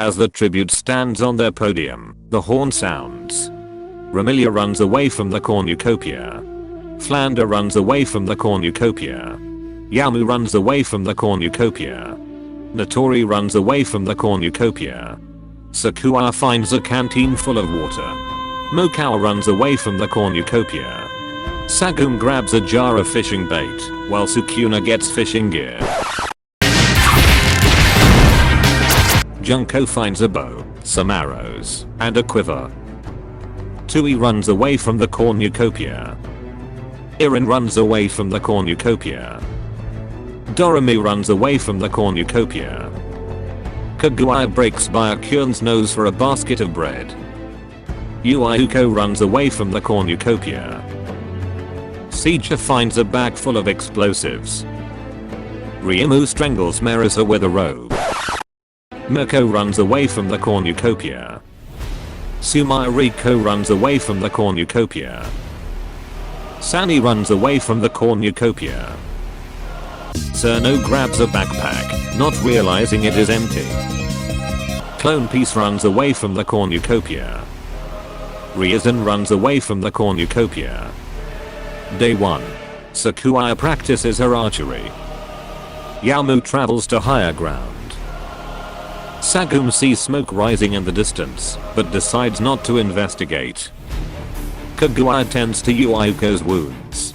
As the tribute stands on their podium, the horn sounds. Ramilia runs away from the cornucopia. Flander runs away from the cornucopia. Yamu runs away from the cornucopia. Natori runs away from the cornucopia. Sakura finds a canteen full of water. Mokao runs away from the cornucopia. Sagum grabs a jar of fishing bait, while Sukuna gets fishing gear. Junko finds a bow, some arrows, and a quiver. Tui runs away from the cornucopia. Irin runs away from the cornucopia. Doremi runs away from the cornucopia. Kaguya breaks Byakuren's nose for a basket of bread. Yuiuko runs away from the cornucopia. Seicha finds a bag full of explosives. Ryumu strangles Marisa with a rope. Miko runs away from the cornucopia. Sumariko runs away from the cornucopia. Sani runs away from the cornucopia. Cerno grabs a backpack, not realizing it is empty. Clone Piece runs away from the cornucopia. Ryuzen runs away from the cornucopia. Day 1. Sakura practices her archery. Yamu travels to higher ground. Sagum sees smoke rising in the distance, but decides not to investigate. Kaguya tends to Yuiuko's wounds.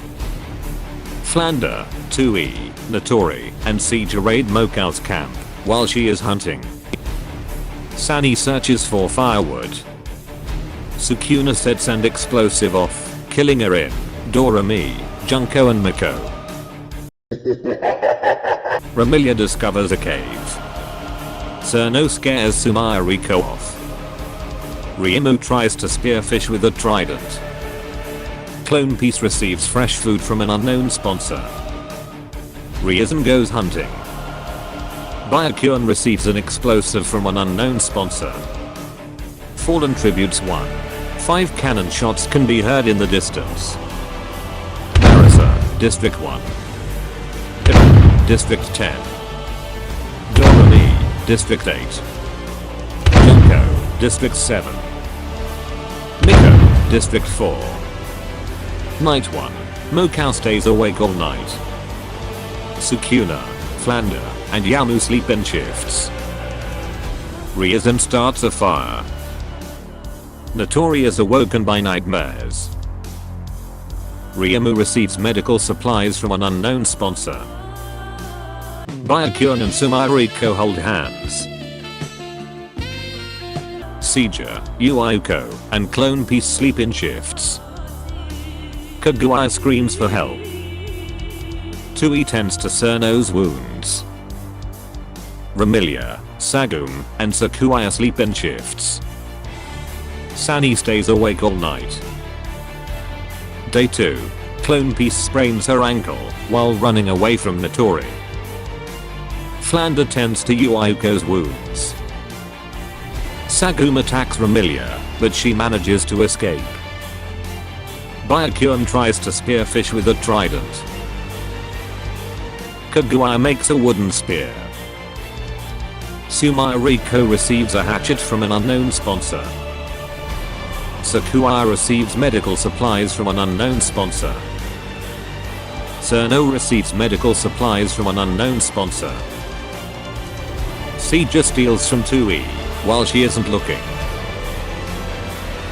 Flander, Tui, Natori, and Seicha raid Mokao's camp while she is hunting. Sani searches for firewood. Sukuna sets an explosive off, killing Irin, Doremi, Junko and Miko. Ramilia discovers a cave. Cerno scares Sumariko off. Ryumu tries to spearfish with a trident. Clone Piece receives fresh food from an unknown sponsor. Ryuzen goes hunting. Byakuren receives an explosive from an unknown sponsor. Fallen Tributes 1. 5 cannon shots can be heard in the distance. Marisa, District 1. District 10. Doremi, District 8. Junko, District 7. Miko, District 4. Night 1. Mokao stays awake all night. Sukuna, Flander, and Yamu sleep in shifts. Ryuzen starts a fire. Natori is awoken by nightmares. Ryumu receives medical supplies from an unknown sponsor. Byakuren and Sumariko hold hands. Seicha, Yuiuko, and Clone Piece sleep in shifts. Kaguya screams for help. Tui tends to Cerno's wounds. Ramilia, Sagum, and Sakura sleep in shifts. Sani stays awake all night. Day 2. Clone Piece sprains her ankle while running away from Natori. Flander tends to Yuiuko's wounds. Sagum attacks Ramilia, but she manages to escape. Byakuren tries to spearfish with a trident. Kaguya makes a wooden spear. Sumariko receives a hatchet from an unknown sponsor. Sakura receives medical supplies from an unknown sponsor. Cerno receives medical supplies from an unknown sponsor. Seicha steals from Tui while she isn't looking.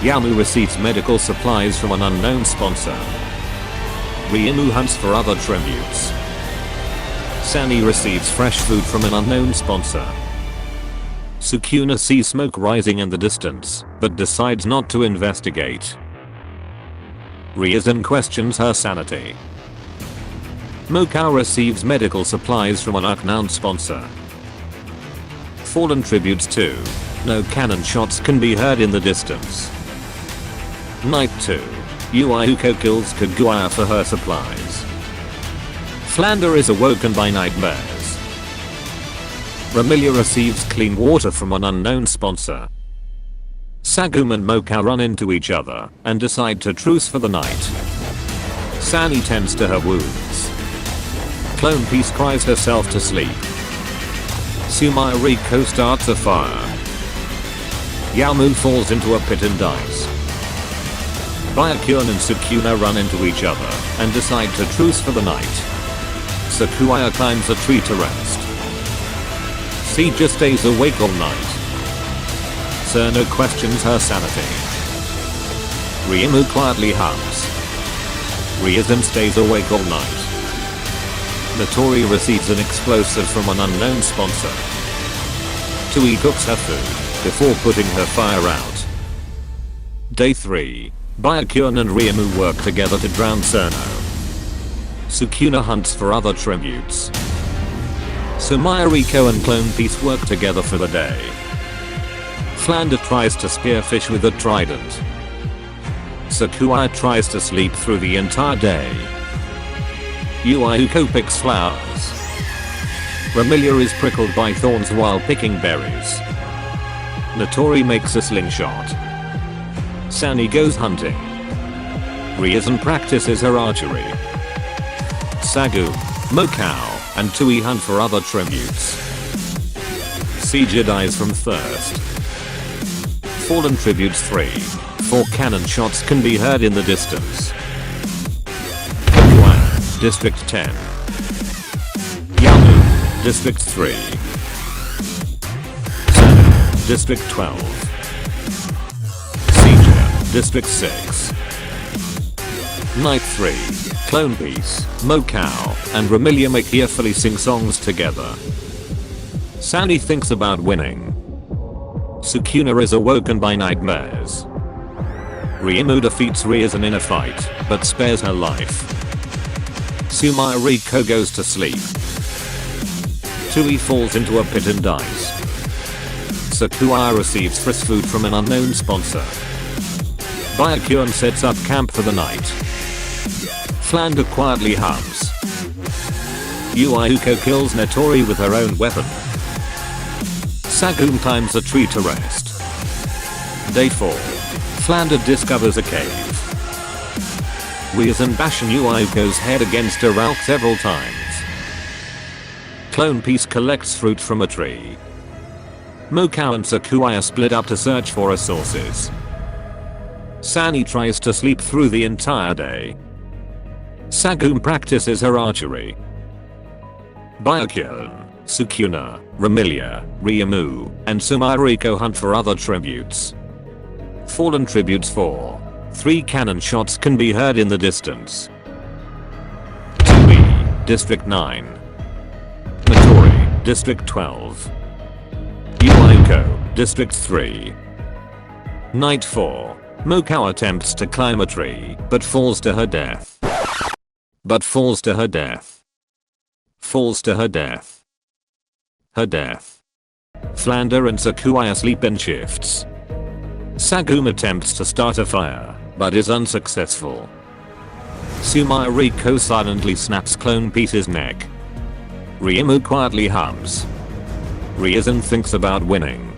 Yamu receives medical supplies from an unknown sponsor. Ryumu hunts for other tributes. Sani receives fresh food from an unknown sponsor. Sukuna sees smoke rising in the distance, but decides not to investigate. Ryuzen questions her sanity. Mokao receives medical supplies from an unknown sponsor. Fallen Tributes 2. No cannon shots can be heard in the distance. Night 2. Yuiuko kills Kaguya for her supplies. Flander is awoken by nightmares. Ramilia receives clean water from an unknown sponsor. Sagum and Mokao run into each other and decide to truce for the night. Sani tends to her wounds. Clone Piece cries herself to sleep. Sumariko starts a fire. Yamu falls into a pit and dies. Byakuya and Sukuna run into each other and decide to truce for the night. Sakuya climbs a tree to rest. Sija stays awake all night. Serno questions her sanity. Ryumu quietly hums. Ryuzen stays awake all night. Notori receives an explosive from an unknown sponsor. Touhou cooks her food before putting her fire out. Day 3. Byakuya and Ryumu work together to drown Serno. Sukuna hunts for other tributes. Sumayariko and Clone Piece work together for the day. Flounder tries to spear fish with a trident. Sakuya tries to sleep through the entire day. Yuiuko picks flowers. Ramilia is prickled by thorns while picking berries. Notori makes a slingshot. Sani goes hunting. Ryuzen practices her archery. Sagu, Mokao, and Touhou hunt for other tributes. Sija dies from thirst. Fallen tributes 3. 4 cannon shots can be heard in the distance. Kokuya, District 10. Yamu, District 3. Seno, District 12. Sija, District 6. Night 3. Clone Piece, Mokao, and Ramilia make earfully sing songs together. Sani thinks about winning. Sukuna is awoken by nightmares. Ryumu defeats Ryuzen in a fight, but spares her life. Sumayariko goes to sleep. Touhou falls into a pit and dies. Sakuya receives fresh food from an unknown sponsor. Byakuya sets up camp for the night. Flounder quietly hums. Yuiuko kills Notori with her own weapon. Sagu climbs a tree to rest. Day 4. Flounder discovers a cave. Ryuzen bash Yuiuko's head against a rock several times. Clone Piece collects fruit from a tree. Mokao and Sakuya split up to search for resources. Sani tries to sleep through the entire day. Sagu practices her archery. Byakuya, Sukuna, Ramilia, Ryumu, and Sumayariko hunt for other tributes. Fallen tributes 4. 3 cannon shots can be heard in the distance. Touhou, District 9. Notori, District 12. Yuiuko, District 3. Night 4. Mokao attempts to climb a tree, but falls to her death. Falls to her death. Her death. Flounder and Sakuya sleep in shifts. Sagu attempts to start a fire, but is unsuccessful. Sumayariko silently snaps Clone Piece's neck. Ryumu quietly hums. Ryuzen thinks about winning.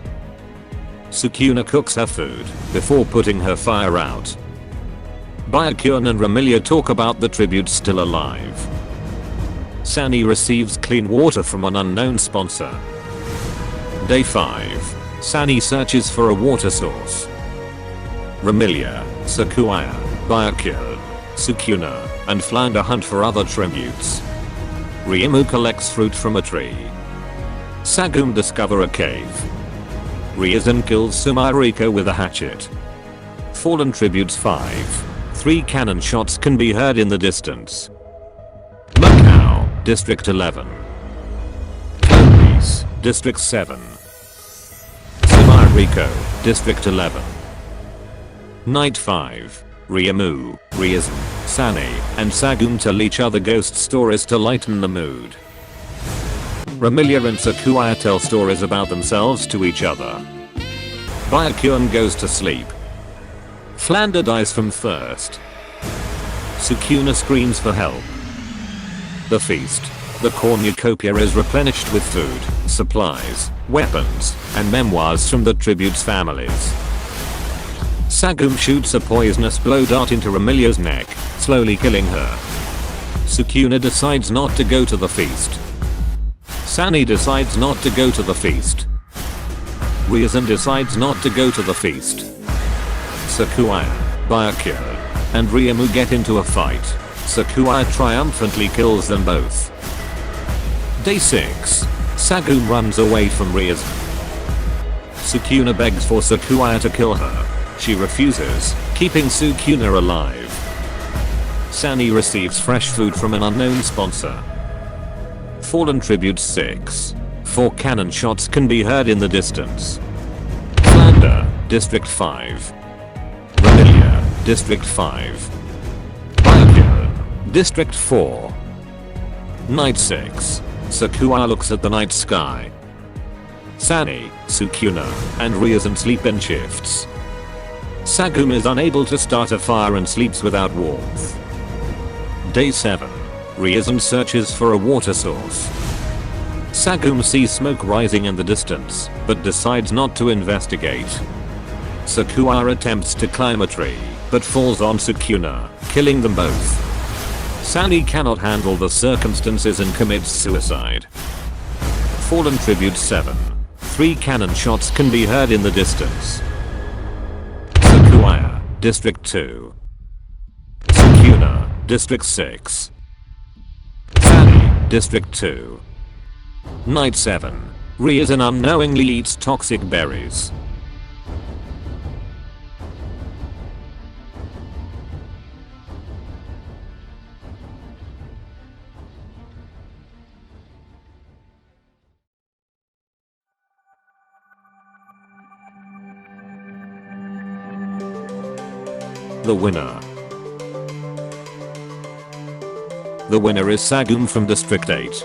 Sukuna cooks her food before putting her fire out. Byakuya and Ramilia talk about the tributes still alive. Sani receives clean water from an unknown sponsor. Day 5. Sani searches for a water source. Ramilia, Sakuya, Byakuya, Sukuna, and Flounder hunt for other tributes. Ryumu collects fruit from a tree. Sagum discover a cave. Ryuzen kills Sumayariko with a hatchet. Fallen tributes 5. 3 cannon shots can be heard in the distance. Mokao, District 11. Clone Piece, District 7. Sumayariko, District 11. Night 5. Ryumu, Ryuzen, Sani, and Sagum tell each other ghost stories to lighten the mood. Ramilia and Sakuya tell stories about themselves to each other. Byakuya goes to sleep. Flounder dies from thirst. Sukuna screams for help. The feast. The cornucopia is replenished with food, supplies, weapons, and memoirs from the tributes' families. Sagum shoots a poisonous blow dart into Ramilia's neck, slowly killing her. Sukuna decides not to go to the feast. Sani decides not to go to the feast. Ryuzen decides not to go to the feast. Sakuya, Byakuya, and Ryumu get into a fight. Sakuya triumphantly kills them both. Day 6. Sagum runs away from Ryuzen. Sukuna begs for Sakuya to kill her. She refuses, keeping Sukuna alive. Sani receives fresh food from an unknown sponsor. Fallen Tribute 6. 4 cannon shots can be heard in the distance. Flander, District 5. Vermilia, District 5. Byakuya, District 4. Night 6. Sakuya looks at the night sky. Sani, Sukuna, and Ryuzen sleep in shifts. Sagum is unable to start a fire and sleeps without warmth. Day 7. Ryuzen searches for a water source. Sagum sees smoke rising in the distance, but decides not to investigate. Sakuya attempts to climb a tree, but falls on Sukuna, killing them both. Sani cannot handle the circumstances and commits suicide. Fallen Tribute 7. 3 cannon shots can be heard in the distance. Sakuya, District 2. Sukuna, District 6. Sani, District 2. Night 7. Ryuzen unknowingly eats toxic berries. The winner. The winner is Sagum from District 8.